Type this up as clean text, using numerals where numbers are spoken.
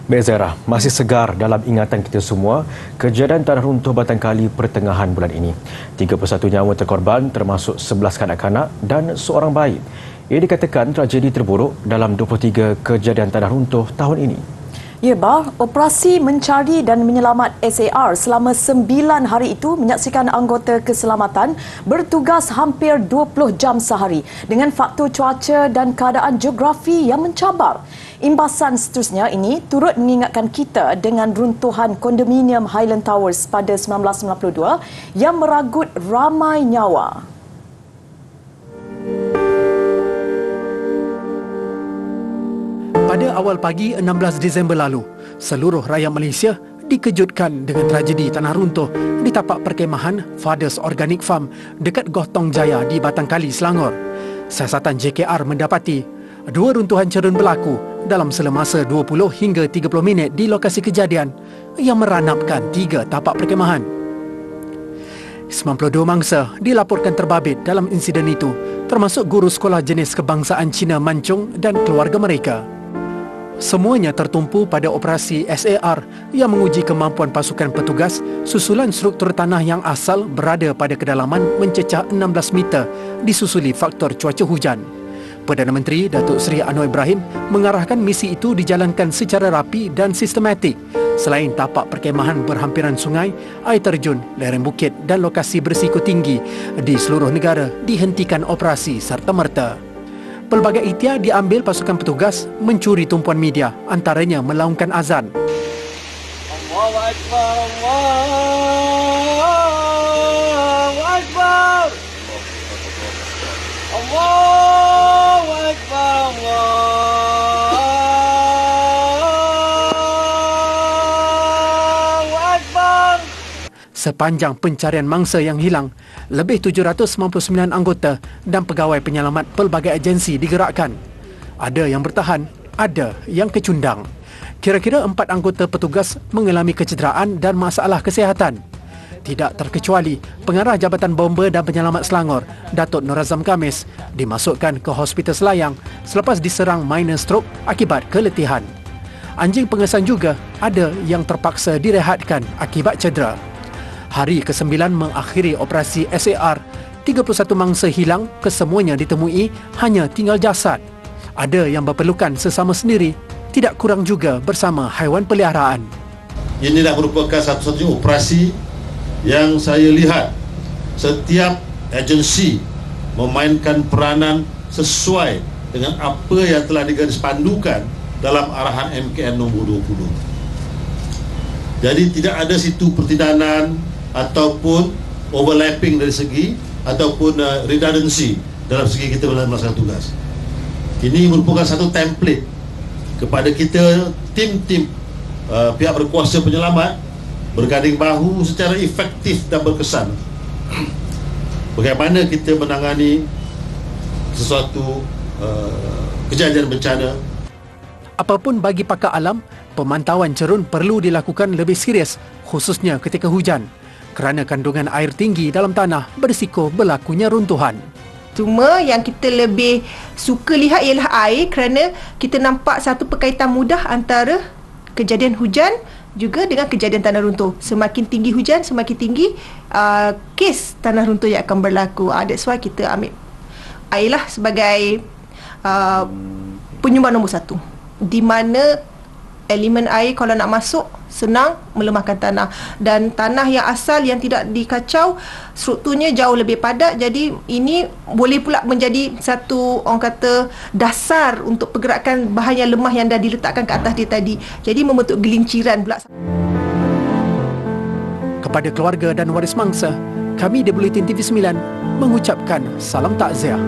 Baik Zara, masih segar dalam ingatan kita semua kejadian tanah runtuh Batangkali pertengahan bulan ini. 31 nyawa terkorban termasuk 11 kanak-kanak dan seorang bayi. Ia dikatakan tragedi terburuk dalam 23 kejadian tanah runtuh tahun ini. Ya, Bah, operasi mencari dan menyelamat SAR selama 9 hari itu menyaksikan anggota keselamatan bertugas hampir 20 jam sehari dengan faktor cuaca dan keadaan geografi yang mencabar. Imbasan seterusnya ini turut mengingatkan kita dengan runtuhan kondominium Highland Towers pada 1992 yang meragut ramai nyawa. Pada awal pagi 16 Disember lalu, seluruh rakyat Malaysia dikejutkan dengan tragedi tanah runtuh di tapak perkemahan Fathers Organic Farm dekat Gotong Jaya di Batangkali, Selangor. Siasatan JKR mendapati dua runtuhan cerun berlaku dalam selemasa 20 hingga 30 minit di lokasi kejadian yang meranapkan 3 tapak perkemahan. 92 mangsa dilaporkan terbabit dalam insiden itu, termasuk guru sekolah jenis kebangsaan Cina Mancung dan keluarga mereka. Semuanya tertumpu pada operasi SAR yang menguji kemampuan pasukan petugas susulan struktur tanah yang asal berada pada kedalaman mencecah 16 meter disusuli faktor cuaca hujan. Perdana Menteri Datuk Seri Anwar Ibrahim mengarahkan misi itu dijalankan secara rapi dan sistematik. Selain tapak perkemahan berhampiran sungai, air terjun, lereng bukit dan lokasi berisiko tinggi di seluruh negara dihentikan operasi serta-merta. Pelbagai ikhtiar diambil pasukan petugas mencuri tumpuan media, antaranya melaungkan azan. Allahu Akbar, Allahu Akbar. Allahu Akbar, Allahu Akbar. Sepanjang pencarian mangsa yang hilang, lebih 799 anggota dan pegawai penyelamat pelbagai agensi digerakkan. Ada yang bertahan, ada yang kecundang. Kira-kira 4 anggota petugas mengalami kecederaan dan masalah kesihatan. Tidak terkecuali Pengarah Jabatan Bomba dan Penyelamat Selangor, Datuk Nur Azam Khamis, dimasukkan ke Hospital Selayang selepas diserang minor stroke akibat keletihan. Anjing pengesan juga ada yang terpaksa direhatkan akibat cedera. Hari ke-9 mengakhiri operasi SAR, 31 mangsa hilang, kesemuanya ditemui hanya tinggal jasad. Ada yang berpelukan sesama sendiri, tidak kurang juga bersama haiwan peliharaan. Ini dah merupakan satu-satunya operasi yang saya lihat setiap agensi memainkan peranan sesuai dengan apa yang telah digarispandukan dalam arahan MKN nombor 20. Jadi tidak ada situ pertidanan ataupun overlapping dari segi ataupun redundancy dalam segi kita melaksanakan tugas. Ini merupakan satu template kepada kita tim-tim pihak berkuasa penyelamat berganding bahu secara efektif dan berkesan. Bagaimana kita menangani sesuatu kejadian bencana. Apapun bagi pakar alam, pemantauan cerun perlu dilakukan lebih serius, khususnya ketika hujan, kerana kandungan air tinggi dalam tanah berisiko berlakunya runtuhan. Cuma yang kita lebih suka lihat ialah air kerana kita nampak satu perkaitan mudah antara kejadian hujan juga dengan kejadian tanah runtuh. Semakin tinggi hujan, semakin tinggi kes tanah runtuh yang akan berlaku. That's why kita ambil airlah sebagai penyumbang nombor 1. Di mana elemen air kalau nak masuk senang melemahkan tanah, dan tanah yang asal yang tidak dikacau strukturnya jauh lebih padat, jadi ini boleh pula menjadi satu, orang kata, dasar untuk pergerakan bahan yang lemah yang dah diletakkan ke atas dia tadi, jadi membentuk gelinciran pula. Kepada keluarga dan waris mangsa, kami di Bulletin TV 9 mengucapkan salam takziah.